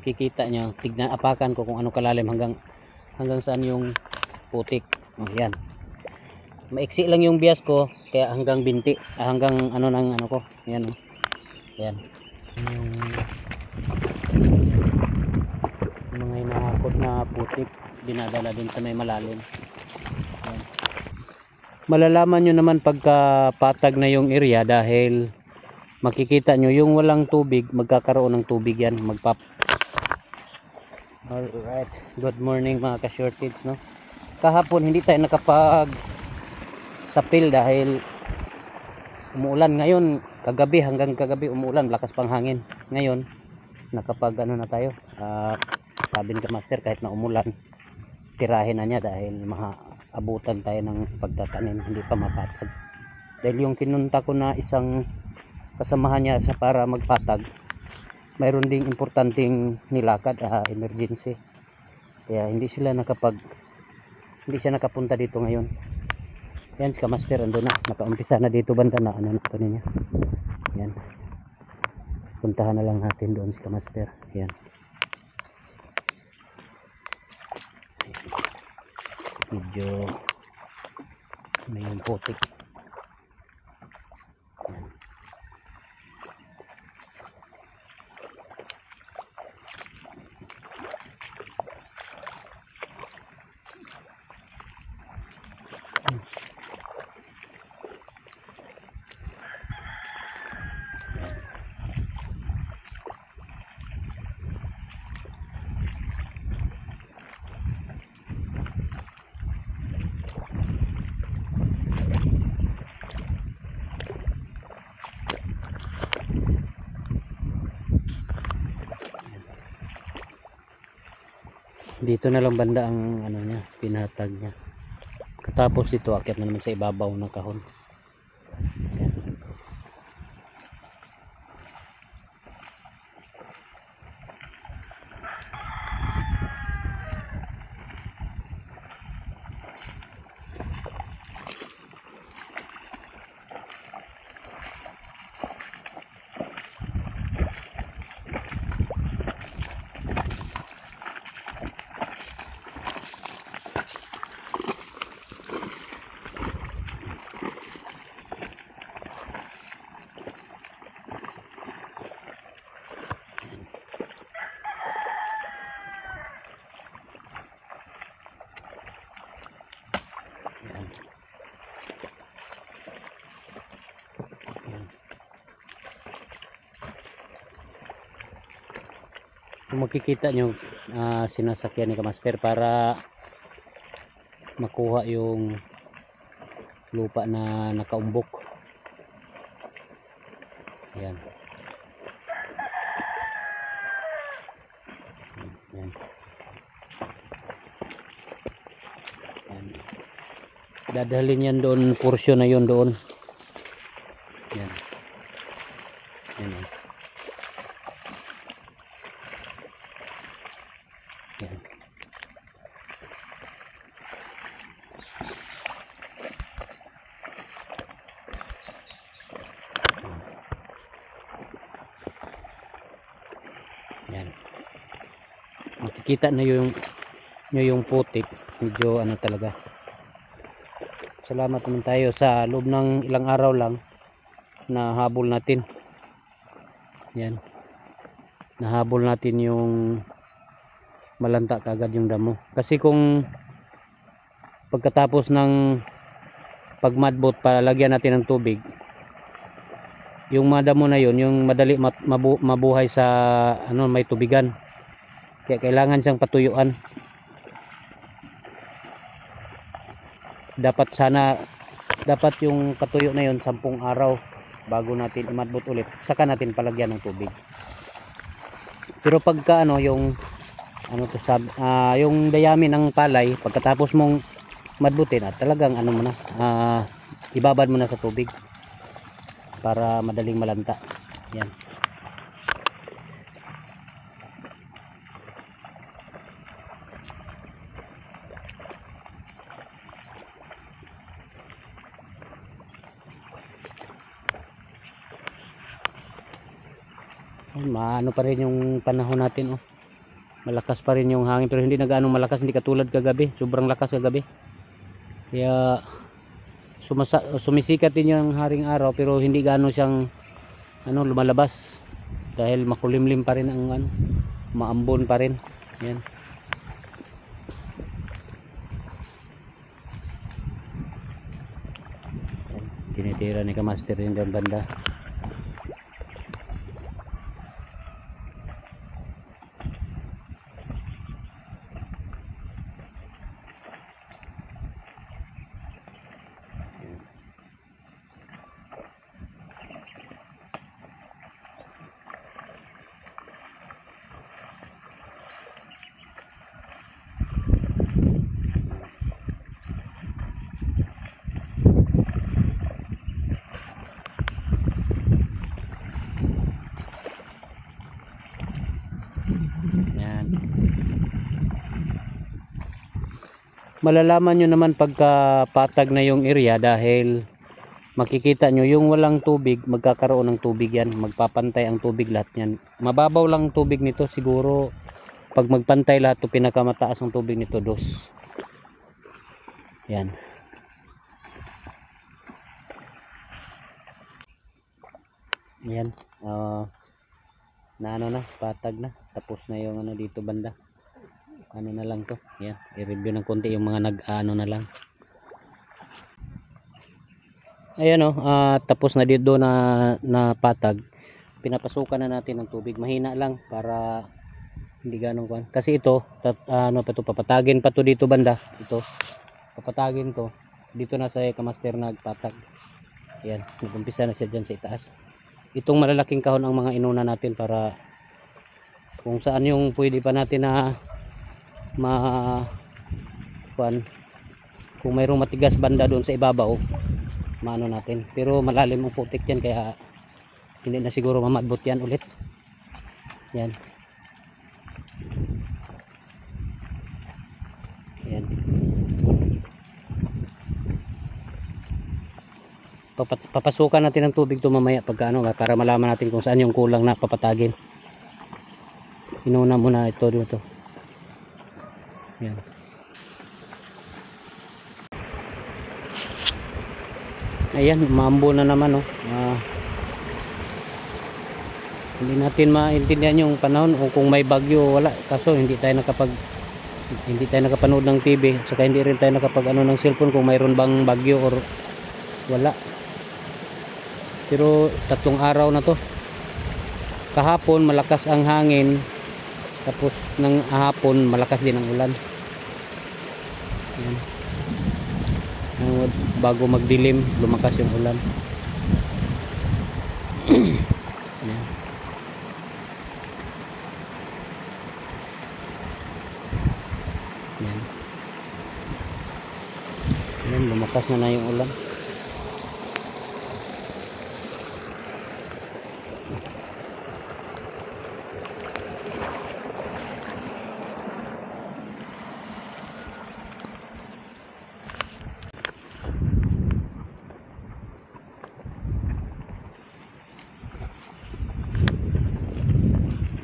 makikita nyo, tignan, apakan ko kung ano kalalim hanggang saan yung putik. Oh, yan. Maiksi lang yung bias ko, kaya hanggang binti, hanggang ano ng ano ko. Yan. Yan. Yung mga hinahakot na putik, dinadala din sa may malalim. Yan. Malalaman nyo naman pagka patag na yung area dahil makikita nyo yung walang tubig, magkakaroon ng tubig yan, magpap. Alright, good morning mga ka-shortage, no? Kahapon hindi tayo nakapag sapil dahil umuulan. Ngayon, hanggang kagabi umuulan, lakas pang hangin. Ngayon, nakapag ano na tayo, sabi ni Master, kahit na umulan, tirahin na niya dahil maabutan tayo ng pagtatanim, hindi pa mapatag. Dahil yung kinunta ko na isang kasamahan niya sa para magpatag, mayroon ding importanteng nilakad, emergency, kaya hindi siya nakapunta dito ngayon. Yan, si Master ando na, nakaumpisa na dito banda na ano na ito niya. Yan, puntahan na lang natin doon si Master. Yan, medyo may yung putik. Yan. Dito na lang banda ang ano niya, pinatag niya. Katapos dito akyat na naman sa ibabaw ng kahon. Yan. Kung makikita nyo, sinasakyan ni Master para makuha yung lupa na nakaumbok. Yan. Yan. Yan. Dadalhin yan doon, portion na yun doon. Yan. Yan. Yan. Yan. Makikita na yung putik, medyo ano talaga. Salamat naman tayo sa loob ng ilang araw lang nahabol natin. Yan. Nahabol natin yung malanta kagad yung damo. Kasi kung pagkatapos ng pagmadbot palagyan natin ng tubig, yung madamo na yun, yung madali mabuhay sa ano, may tubigan. Kaya kailangan siyang patuyuan. Dapat yung patuyo na yun 10 araw bago natin imadbot ulit, saka natin palagyan ng tubig. Pero pagka ano, yung yung dayami ng palay, pagkatapos mong madbutin at talagang ano mo na, ibabad mo na sa tubig para madaling malanta. Yan. Maano pa rin yung panahon natin, oh. Malakas pa rin yung hangin pero hindi na gaano malakas, hindi katulad kagabi. Sobrang lakas kagabi. Kaya sumisikat din yung haring araw pero hindi gaano siyang lumalabas dahil makulimlim pa rin ang maambon pa rin. Yan. Tinitira ni Kamaster rin doon banda. Yan. Malalaman nyo naman pagka patag na yung area dahil makikita nyo yung walang tubig, magkakaroon ng tubig yan, magpapantay ang tubig lahat yan. Mababaw lang tubig nito, siguro pag magpantay lahat to pinakamataas ang tubig nito 2. Yan. Yan. Na patag na, tapos na yung dito banda. Na lang to, yan, i-review ng konti yung mga na lang. Ayan tapos na dito na patag. Pinapasukan na natin ng tubig, mahina lang para hindi ganong kuan. Kasi ito papatagin pa to dito banda. Ito papatagin to dito na sa Kamaster nagpatag. Yan, nag-umpisa na siya dyan sa itaas. Itong malalaking kahon ang mga inuna natin para kung saan yung pwede pa natin na kung mayroong matigas banda doon sa ibabaw, maano natin. Pero malalim ang putik yan kaya hindi na siguro mamadbot yan ulit. Yan. Yan. Papasukan natin ng tubig to mamaya pagka para malaman natin kung saan yung kulang na papatagin. Inuna muna ito dito. Yan. Ayan, maambo na naman hindi natin maintindihan yung panahon o kung may bagyo wala, kaso hindi tayo nakapanood ng TV, saka hindi rin tayo nakapag ng cellphone kung mayroon bang bagyo or wala. Pero 3 araw na to. Kahapon malakas ang hangin, tapos ng hapon malakas din ang ulan. Yan. Bago magdilim lumakas yung ulan. Yan. Yan. Yan, lumakas na yung ulan.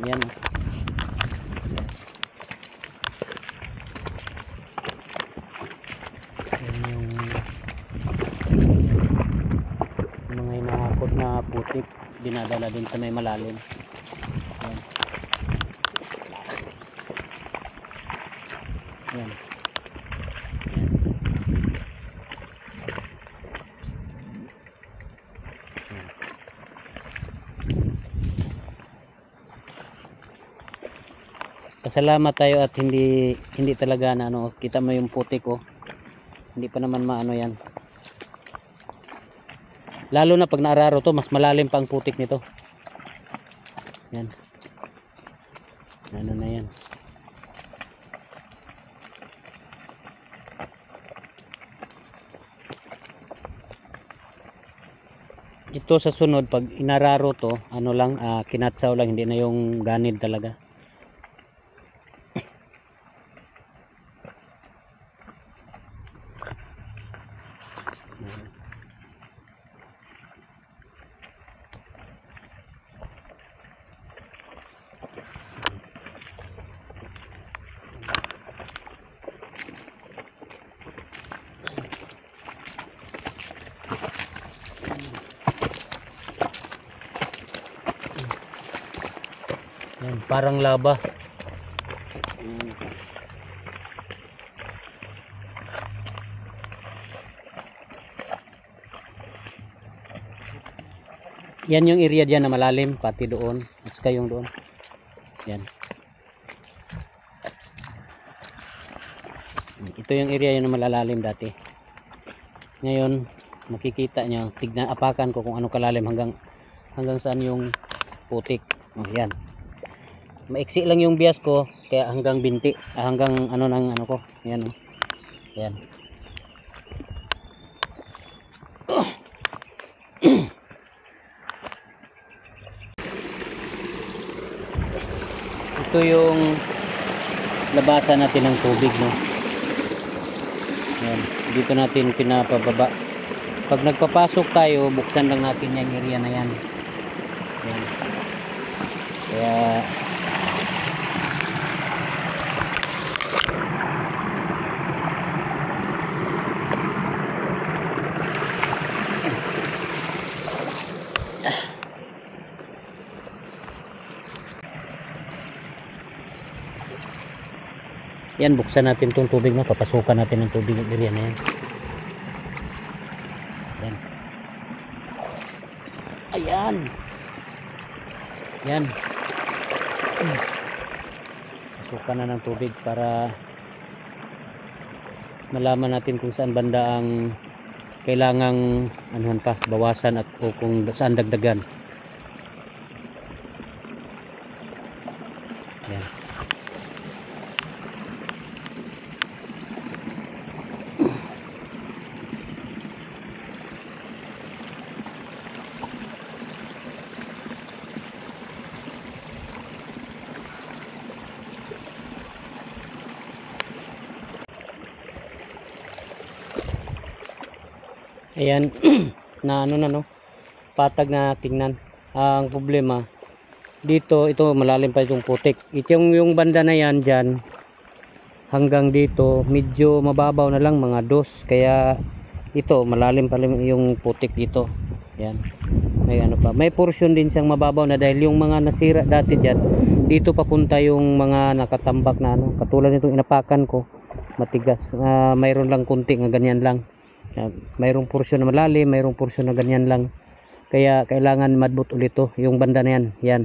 Yan. Yung mga hinahakot na putik dinadala din sa may malalim. Yan. Yan. Pasalamat tayo at hindi talaga na kita mo yung putik hindi pa naman maano yan, lalo na pag naararo to mas malalim pa ang putik nito. Yan, na yan. Ito sa sunod pag inararo to lang kinatsaw lang, hindi na yung ganid talaga. parang laba. Yan yung area diyan na malalim, pati doon at saka yung doon. Yan. Ito yung area yun na malalalim dati. Ngayon makikita nyo, tignan, apakan ko kung ano kalalim hanggang saan yung putik. Oh, yan. Maiksi lang yung bias ko kaya hanggang binti, hanggang ano ng ano ko. Yan. Yan. Ito yung labasan natin ng tubig, no. Yan. Dito natin pinapababa. Pag nagpapasok tayo, buksan lang natin yung area na yan. Yan. Kaya yan, buksan natin itong tubig na, papasukan natin ng tubig ng area na yan. Yan. Ayan. Yan. Pasukan na ng tubig para malaman natin kung saan banda ang kailangang anuhan pa, bawasan at o kung saan dagdagan. Yan. Ayan. Na ano na, no, patag na tingnan. Ang problema dito, ito malalim pa itong putik. Yung banda na yan dyan hanggang dito medyo mababaw na lang, mga dos, kaya ito malalim pa yung putik dito. Yan, may ano pa, may portion din siyang mababaw na dahil yung mga nasira dati dyan, dito papunta yung mga nakatambak na ano, katulad nitong inapakan ko, matigas. Mayroon lang kunti nga ganyan lang. Mayroong portion na malalim, mayroong portion na ganyan lang, kaya kailangan madbot ulit to, yung banda na yan. Yan,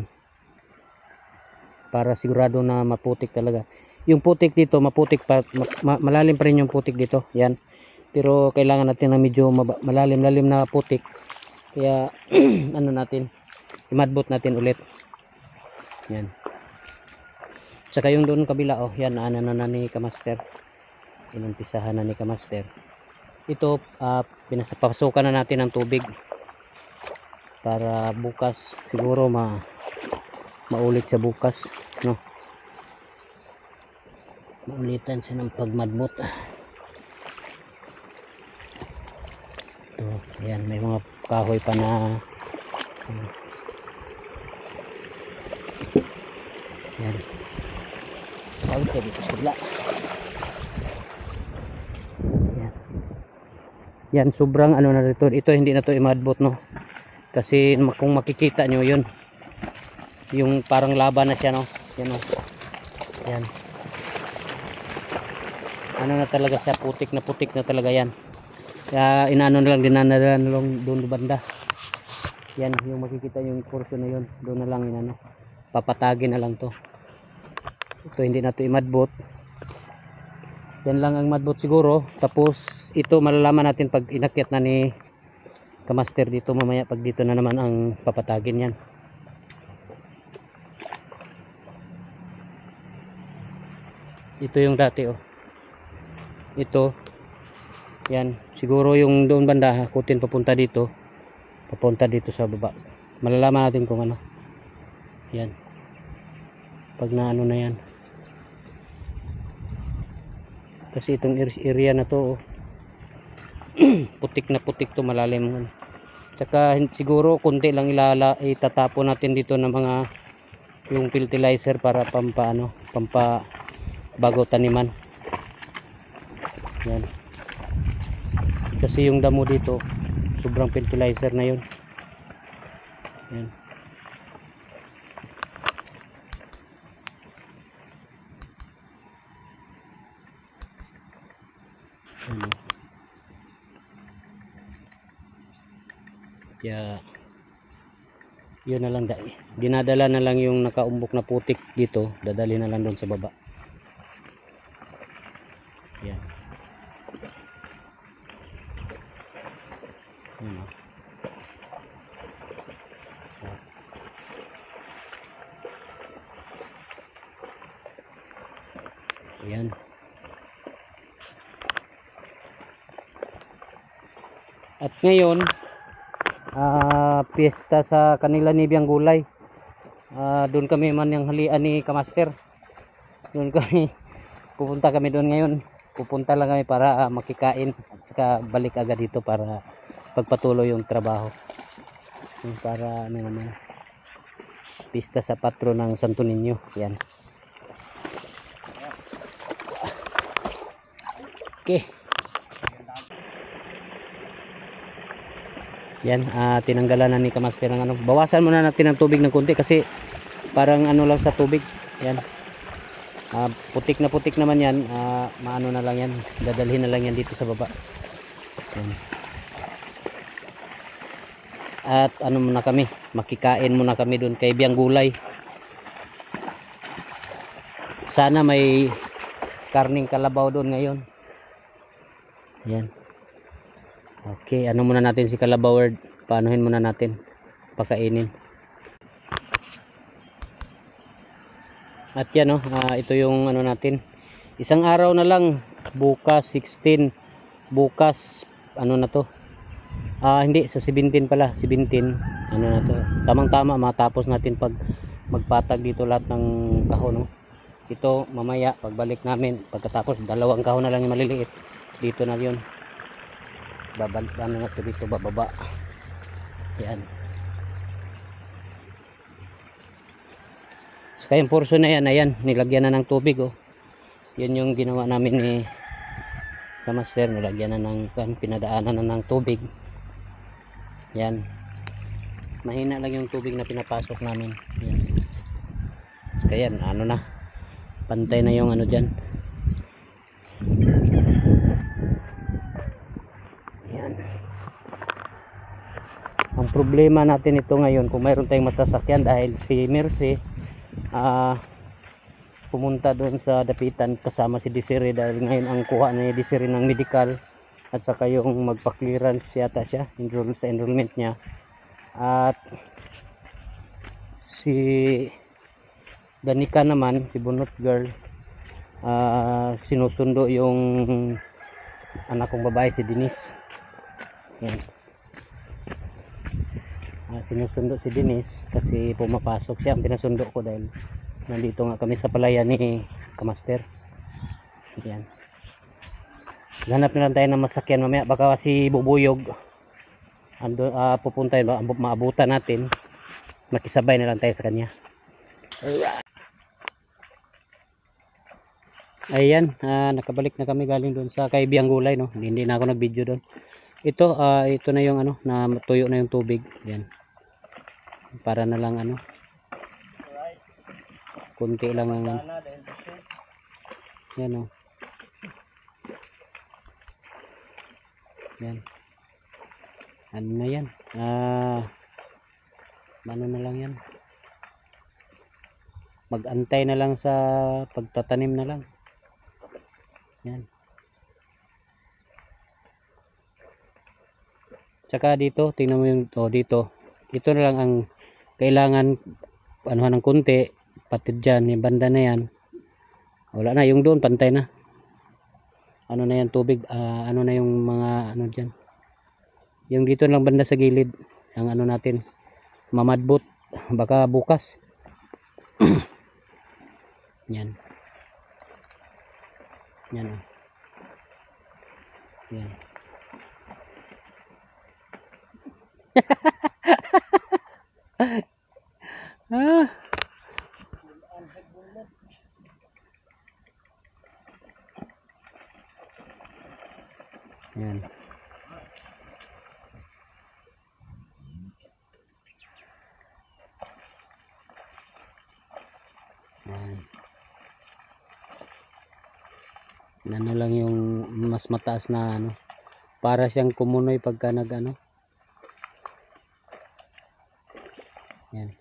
para sigurado na maputik talaga. Yung putik dito maputik pa, malalim pa rin yung putik dito. Yan, pero kailangan natin na medyo malalim-lalim na putik, kaya ano natin, imadbot natin ulit. Yan. Saka yung doon kabila, oh, yan, ano na ni Kamaster, inumpisahan na ni Kamaster. Ito, pinapasukan na natin ng tubig para bukas siguro maulit sa bukas, no, maulitan siya ng pagmadbot. Ito, ayan, may mga kahoy pa na yan, tawid ka dito sa yan, sobrang ano na dito. Ito hindi na to imadbot, no, kasi kung makikita nyo yun, yung parang laba na siya, no. Yan, no. Yan, ano na talaga siya, putik na talaga yan. Kaya inaano na lang, dinanadalan lang doon banda. Yan, yung makikita yung portion na yun, doon na lang inano, papatagin na lang to. Ito hindi na to imadbot. Yan lang ang madbot siguro. Tapos ito malalaman natin pag inakyat na ni Kamaster dito mamaya, pag dito na naman ang papatagin yan. Ito yung dati, oh. Ito. Yan, siguro yung doon banda hakutin papunta dito sa baba. Malalaman natin kung ano. Yan. Pag na ano na yan. Kasi itong area na to, oh, putik na putik to, malalim. Tsaka siguro kunti lang itatapon natin dito ng mga yung fertilizer para pampa bago taniman. Yan. Kasi yung damo dito sobrang fertilizer na yun. Yan. Ano. Kaya yun na lang, dinadala na lang yung nakaumbok na putik dito, dadali na lang doon sa baba. Yan. Ano. Ayan. At ngayon, piyesta sa kanila ni Biyang Gulay. Doon kami man yung halian ni Kamaster. Doon kami, pupunta kami doon ngayon. Pupunta lang kami para makikain at saka balik agad dito para pagpatuloy yung trabaho. Para ano naman, pista sa patron ng Santo Niño. Yan. Okay. Yan, tinanggalan na ni Kamaster ng ano. Bawasan muna natin ng tubig ng konti kasi parang ano lang sa tubig. Yan. Putik na putik naman yan. Maano na lang yan. Dadalhin na lang yan dito sa baba. Yan. At ano muna kami, makikain muna kami doon kay Biyang Gulay. Sana may karning kalabaw doon ngayon. Yan. Okay, ano muna natin si Kalabaw, paanuhin muna natin, pakainin. At yan ito yung ano natin. Isang araw na lang, bukas 16, bukas ano na to? Hindi, sa 17 pala, 17, ano na to. Tamang-tama matapos natin pag magpatag dito lahat ng kahon, no? Ito mamaya pagbalik namin, pagkatapos dalawang kahon na lang yung maliliit. Dito na 'yon. Babalik na natin dito, bababa. Yan. Saka yung portion na yan, ayan, nilagyan na ng tubig, oh. Yan yung ginawa namin ni Kamaster, nilagyan na ng, pinadaanan na ng tubig. Yan. Mahina lang yung tubig na pinapasok namin. Yan. Kaya ano na, pantay na yung ano dyan. Yan. Ang problema natin ito ngayon, kung mayroon tayong masasakyan, dahil si Mercy pumunta doon sa dapitan kasama si Desiree, dahil ngayon ang kuha ni Desiree ng medical at saka yung magpa-clearance yata siya sa enrollment niya. At si Danica naman, si Bunot Girl, sinusundo yung anak kong babae, si Denise. Yan. Sinusundo si Denise kasi pumapasok siya. Ang pinasundo ko dahil nandito nga kami sa palayan ni Kamaster. Yan. Ganap na lang tayo ng masakyan mamaya. Baka si Bubuyog pupunta yun, maabutan natin. Makisabay na lang tayo sa kanya. Ayan, nakabalik na kami galing doon sa kay Biyang Gulay, no. Hindi na ako nag-video doon. Ito na yung ano, na tuyo na yung tubig. Yan. Para na lang ano. Kunti lang ang yan, oh. Yan. Ano na yan? Ano na lang yan? Mag-antay na lang sa pagtatanim na lang. Yan. Tsaka dito, tingnan mo yung dito. Ito na lang ang kailangan anuhan ng kunti, pati dyan, yung banda na yan. Wala na, yung doon pantay na. Ano na yan, tubig, ano na yung mga ano dyan. Yung dito lang banda sa gilid, ang ano natin, mamadbot, baka bukas. Yan. Yan, oh. Yan. Yan. Yan. ano lang yung mas mataas na ano, para siyang kumunoy pagka nag ano. Yan.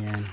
Yan.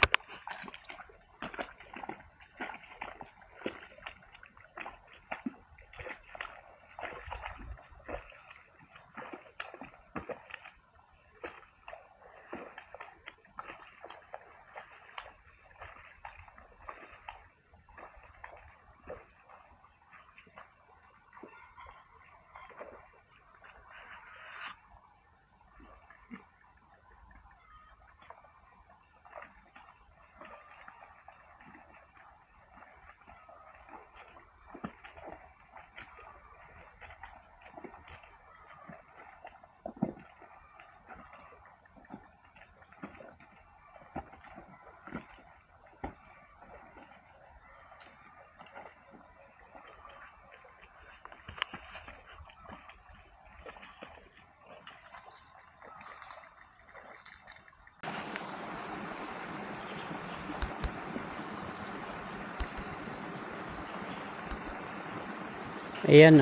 Ayan,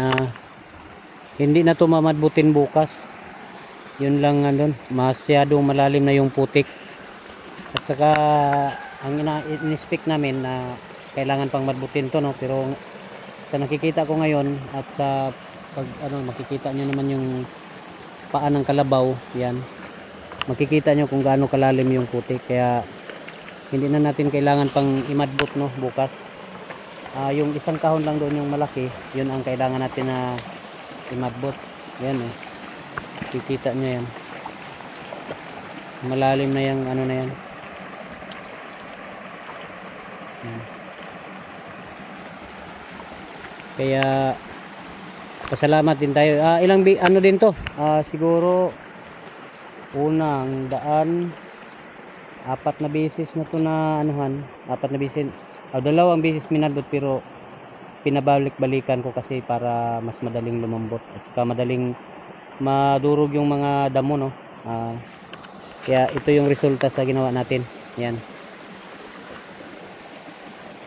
hindi na to mamadbutin bukas. Yun lang andun, masyadong malalim na yung putik. At saka ang in-speak namin na kailangan pang madbutin to, no, pero sa nakikita ko ngayon at sa pag ano, makikita nyo naman yung paa ng kalabaw, yan. Makikita nyo kung gaano kalalim yung putik, kaya hindi na natin kailangan pang imadbut, no, bukas. Yung isang kahon lang doon yung malaki, yun ang kailangan natin na imadbot. Yan, kikita nyo yan, malalim na yung ano na yan. Kaya pasalamat din tayo. Ano din to, siguro unang daan, 4 na beses na to na anuhan, 4 na beses, dalawang beses minadbot, pero pinabalik-balikan ko kasi para mas madaling lumambot at saka madaling madurog yung mga damo, no. Kaya ito yung resulta sa ginawa natin. Yan,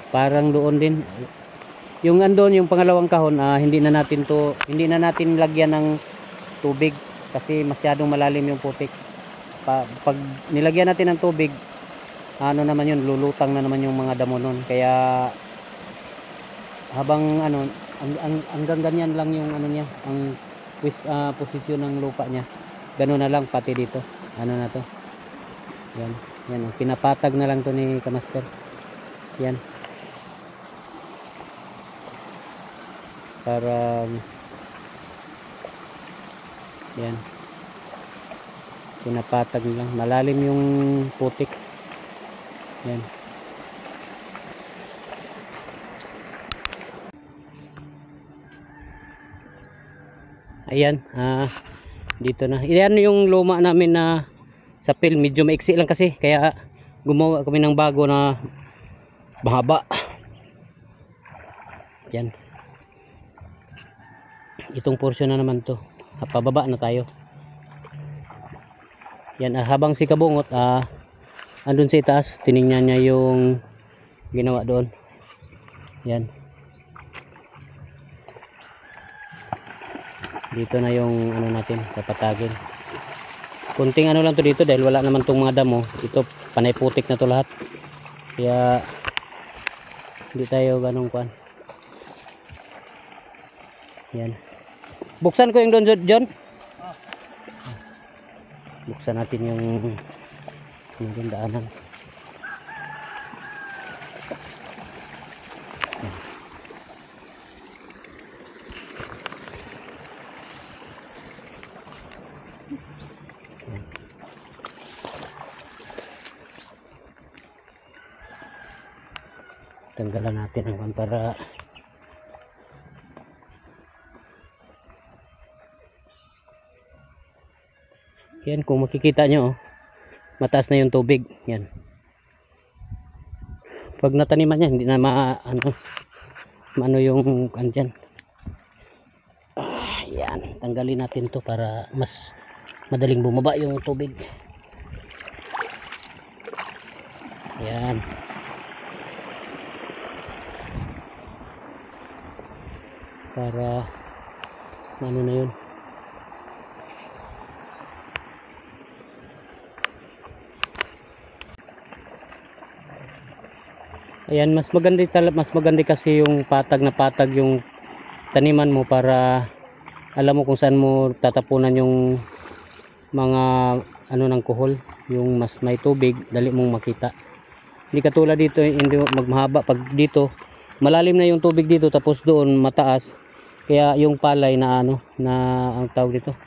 parang doon din yung andon yung pangalawang kahon, hindi na natin lagyan ng tubig kasi masyadong malalim yung putik. Pag nilagyan natin ng tubig, ano naman yun, lulutang na naman yung mga damo nun. Kaya habang ano, hanggang ganyan lang yung ano niya, ang posisyon ng lupa niya, gano'n na lang pati dito, ano na to. Yan, pinapatag na lang to ni Kamaster. Yan, para yan, pinapatag lang, malalim yung putik. Yan. Ayan, dito na. Yan yung luma namin na sapil, medyo maiksi lang kasi, kaya gumawa kami ng bago na mahaba. Yan. Itong portion na naman to, pababa na tayo. Yan, habang si Kabungot andun sa itaas, tiningnan niya yung ginawa doon. Yan, dito na yung ano natin, papatagin. Kunting ano lang to dito dahil wala naman tong mga damo. Ito panay putik na to lahat, kaya hindi tayo ganong kuan. Yan, buksan ko yung doon, John. Buksan natin yung daanan. Tanggalan natin ang para yan, kung makikita nyo, mataas na yung tubig. Yan, pag nataniman niya, hindi na maano yung andyan. Ayan, tanggalin natin to para mas madaling bumaba yung tubig. Ayan. Para ano na yun. Ayan, mas maganda kasi yung patag na patag yung taniman mo para alam mo kung saan mo tatapunan yung mga ano ng kuhol, yung mas may tubig, dali mong makita. Hindi katulad dito, hindi magmahaba. Pag dito malalim na yung tubig dito, tapos doon mataas, kaya yung palay na ano na ang tawag dito,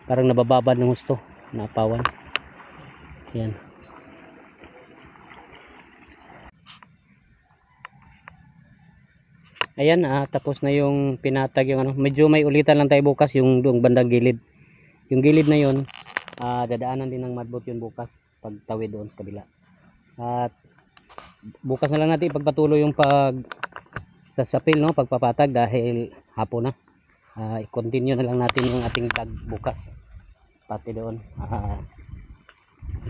parang nabababad ng husto, napawan. Yan. Ayan, tapos na yung pinatag yung ano. Medyo may ulitan lang tayo bukas yung doong bandang gilid. Yung gilid na yun, dadaanan din ng madbot yun bukas pag tawid doon sa kabila. At bukas na lang natin ipagpatuloy yung pag sasapil, no, pagpapatag dahil hapon na. I-continue na lang natin yung ating tag bukas. Pati doon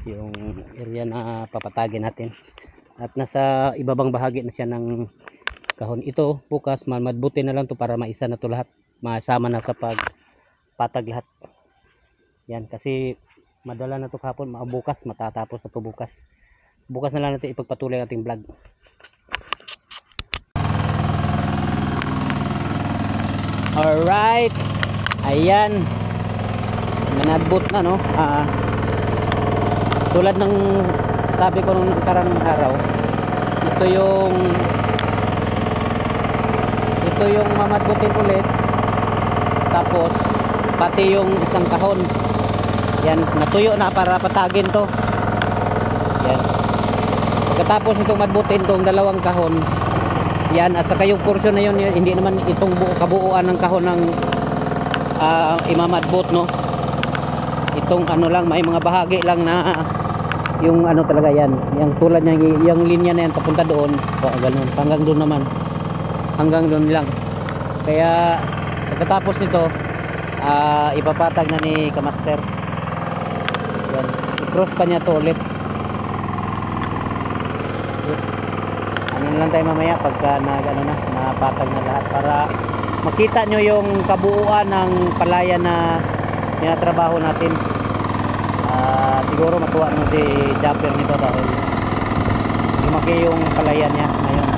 yung area na papatagin natin. At nasa ibabang bahagi na siya ng kahon. Ito bukas madbutin na lang to para maisa na to lahat, masama na sa pagpatag lahat. Yan, kasi madala na to kahapon, bukas matatapos na to bukas. Bukas na lang natin ipagpatuloy ang ating vlog. Alright, ayan, manadbot na, no. Tulad ng sabi ko nung nakarang araw, ito yung mamadbutin ulit, tapos pati yung isang kahon yan natuyo na para patagin to. Yan, pagkatapos itong madbutin tong dalawang kahon yan, at saka yung portion na yun, hindi naman itong kabuuan ng kahon ng imamadbot, no. Itong ano lang, may mga bahagi lang na yung ano talaga yan, yung tulad niya, yung linya na yan papunta doon, ganun, hanggang doon naman, hanggang doon lang. Kaya pagkatapos nito ipapatag na ni Kamaster. Yan, i-cross pa niya to ulit. Ano na lang tayo mamaya pagka napatag na lahat, para makita nyo yung kabuuan ng palaya na tinatrabaho natin. Siguro matuwa mo si Japper nito dahil lumaki yung palaya niya ngayon.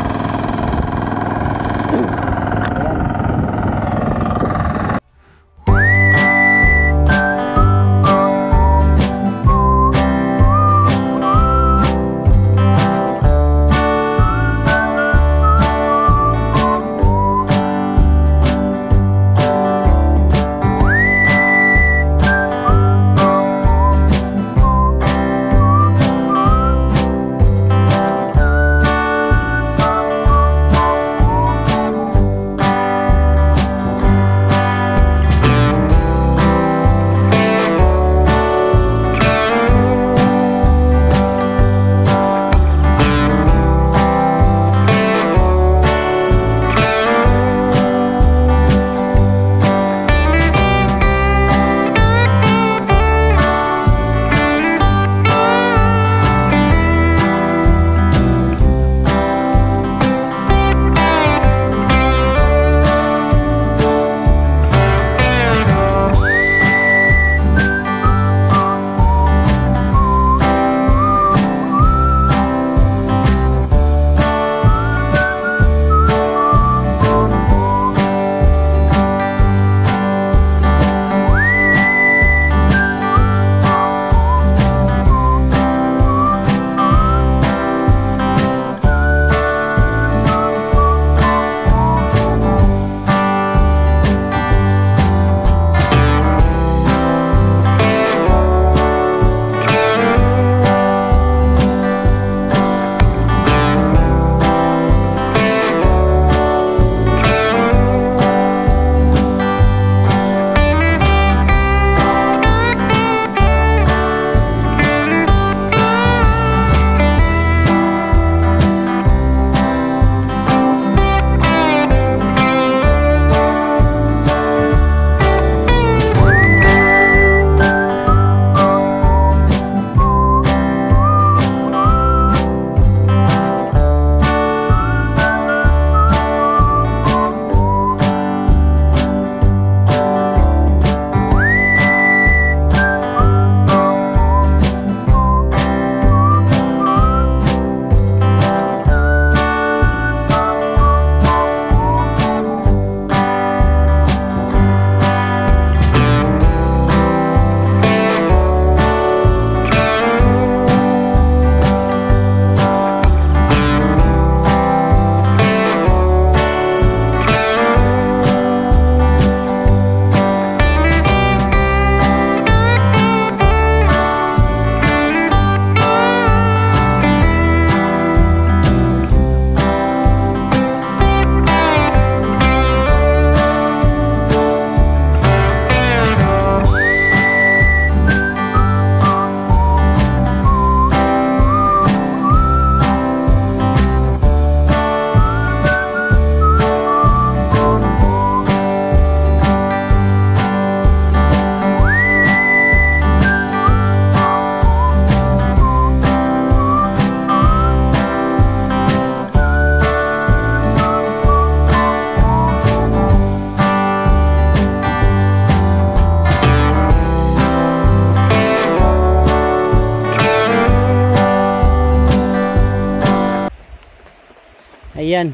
Ayan.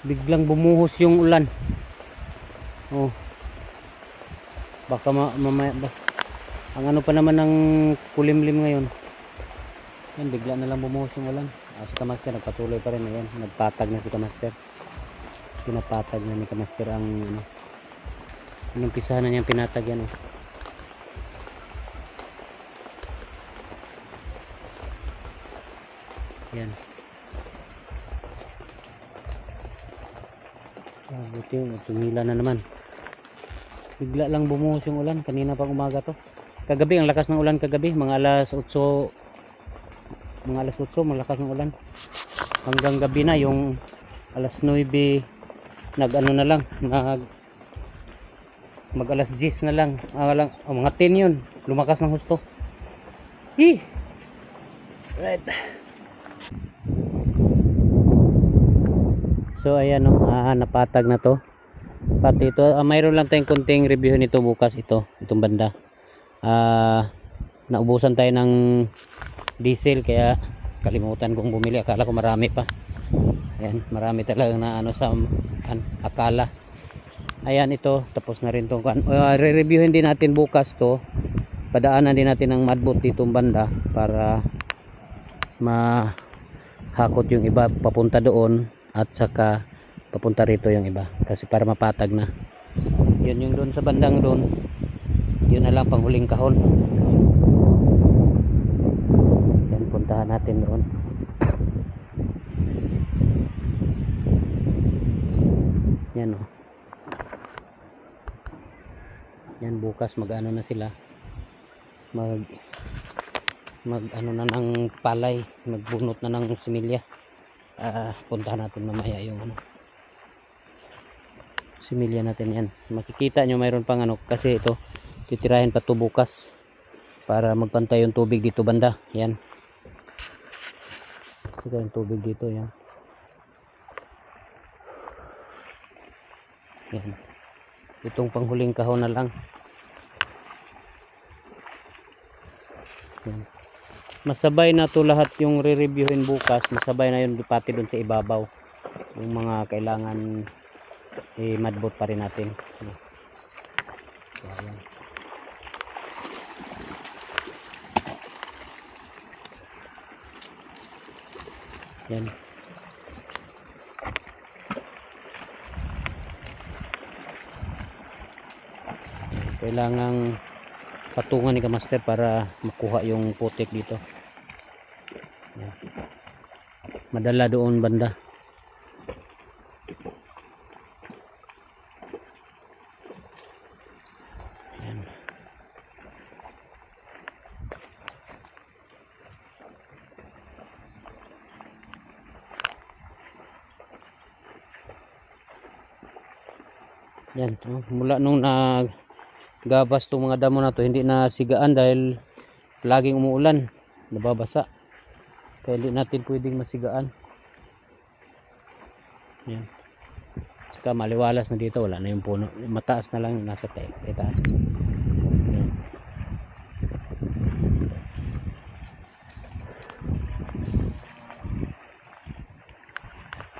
Biglang bumuhos yung ulan. Oh. Baka ang ano pa naman ng kulimlim ngayon. Yan, bigla na lang bumuhos yung ulan. Si Kamaster nagpatuloy pa rin. Ayan, nagpatag na si Kamaster. Pinapatag na ni Kamaster ang ano. Inumpisahan na niyang pinatag yan. Oh. Yan. Buti tumila na naman. Bigla lang bumuhos yung ulan. Kanina pang umaga to. Kagabi, ang lakas ng ulan kagabi. Mga alas 8 malakas ng ulan. Hanggang gabi na yung alas 9 nag ano na lang. Mag alas 10 na lang. Mga 10 yun. Lumakas ng husto. Right. So ayan o, napatag na to. Pati ito, mayroon lang tayong kunting review nito bukas, itong banda. Naubusan tayo ng diesel kaya kalimutan kong bumili. Akala ko marami pa. Ayan, marami talaga na ano sa akala. Ayan, ito tapos na rin tong re-reviewin din natin bukas to. Padaanan din natin ng madbot ditong banda para mahakot yung iba papunta doon at saka papunta rito yung iba kasi para mapatag na. Yun yung doon sa bandang doon, yun na lang pang huling kahon. Yan, puntahan natin doon. Yan o. Yan, bukas mag-ano na sila, mag ano na ng palay, magbunot na ng similya. Puntahan natin mamaya yung ano, similya natin. Yan, makikita nyo mayroon pang ano kasi ito titirahin pa to bukas para magpantay yung tubig dito banda. Yan, ito yung tubig dito. Yan, yan. Itong panghuling kahon na lang. Yan. Masabay na to lahat yung re-reviewin bukas. Masabay na yun pati dun sa ibabaw yung mga kailangan madbot pa rin natin. So, ayan. Yan. Kailangang patungan ni Kamaster para makuha yung putik dito. Yan. Madala doon banda. Yan. Yan, mula nung naggabas tong mga damo na to, hindi na sigaan dahil laging umuulan, nababasa. Kaya hindi natin pwedeng masigaan. Yan. Saka maliwalas na dito, wala na yung puno. Mataas na lang, nasa taas. Yan.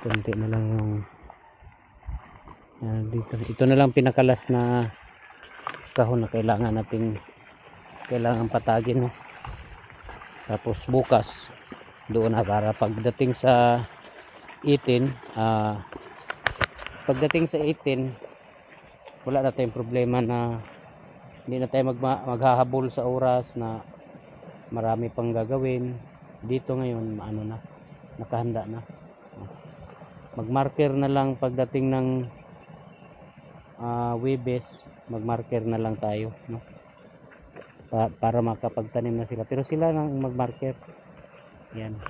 Kunti na lang yung dito. Ito na lang pinakalas na kahon na kailangan patagin, no? Tapos bukas doon na para pagdating sa 18 wala na tayong problema na hindi na tayo maghahabol sa oras na marami pang gagawin dito. Ngayon ano na, nakahanda na. Magmarker na lang pagdating ng Webes, magmarker na lang tayo, no? Para makapagtanim na sila, pero sila nang magmarker. Yan.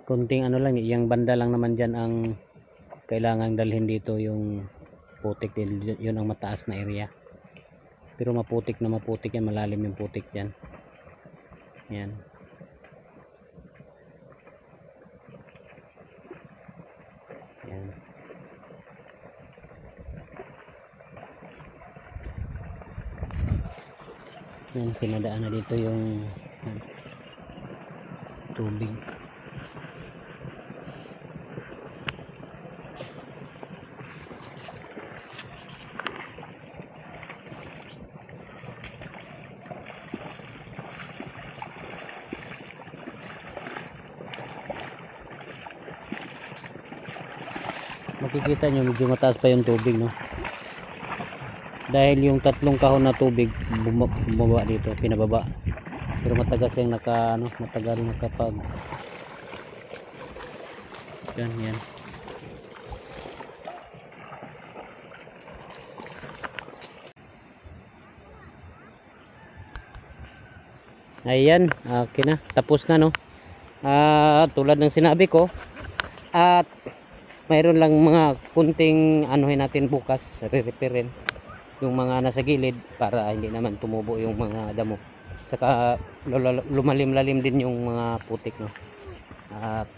Kunting ano lang, yung banda lang naman dyan ang kailangang dalhin dito, yung putik, yun ang mataas na area. Pero maputik yan, malalim yung putik dyan. Yan. Yan. Yan, pinadaan na dito yung tubig. Makikita nyo medyo mataas pa yung tubig, no? Dahil yung tatlong kahon na tubig bumaba dito, pinababa. Pero matagal yung matagal nakapag yan. Ayan, okay na, tapos na, no? Tulad ng sinabi ko, at mayroon lang mga kunting anuhin natin bukas, re-repairin yung mga nasa gilid para hindi naman tumubo yung mga damo. Saka lumalim-lalim din yung mga putik, no? At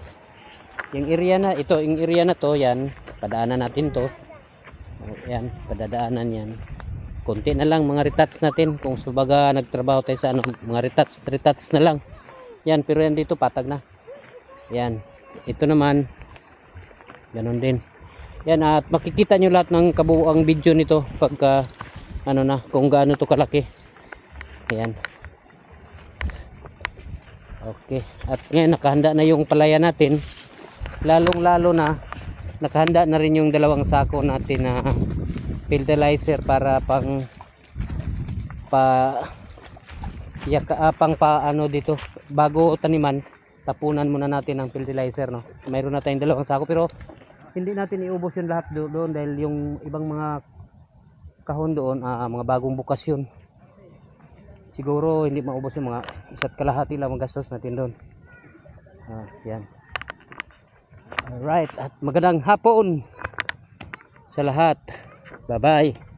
yung area na to, yan, padaanan natin to. Yan, padadaanan yan. Konti na lang mga retouch natin kung subaga nagtrabaho tayo sa mga retouch na lang. Yan, pero yan dito patag na. Yan. Ito naman ganon din. Yan, at makikita nyo lahat ng kabuuang video nito pagka kung gaano to kalaki. Ayan. Okay, at ngayon nakahanda na yung palaya natin. Lalong lalo na nakahanda na rin yung dalawang sako natin na fertilizer para pang dito bago taniman, tapunan muna natin ng fertilizer, no? Mayroon na tayong dalawang sako pero hindi natin iubos yung lahat doon dahil yung ibang mga kahon doon, mga bagong bukas yun. Siguro hindi maubos yung mga 1.5 lang magastos natin doon. Yan. Alright, at magandang hapon sa lahat. Bye bye.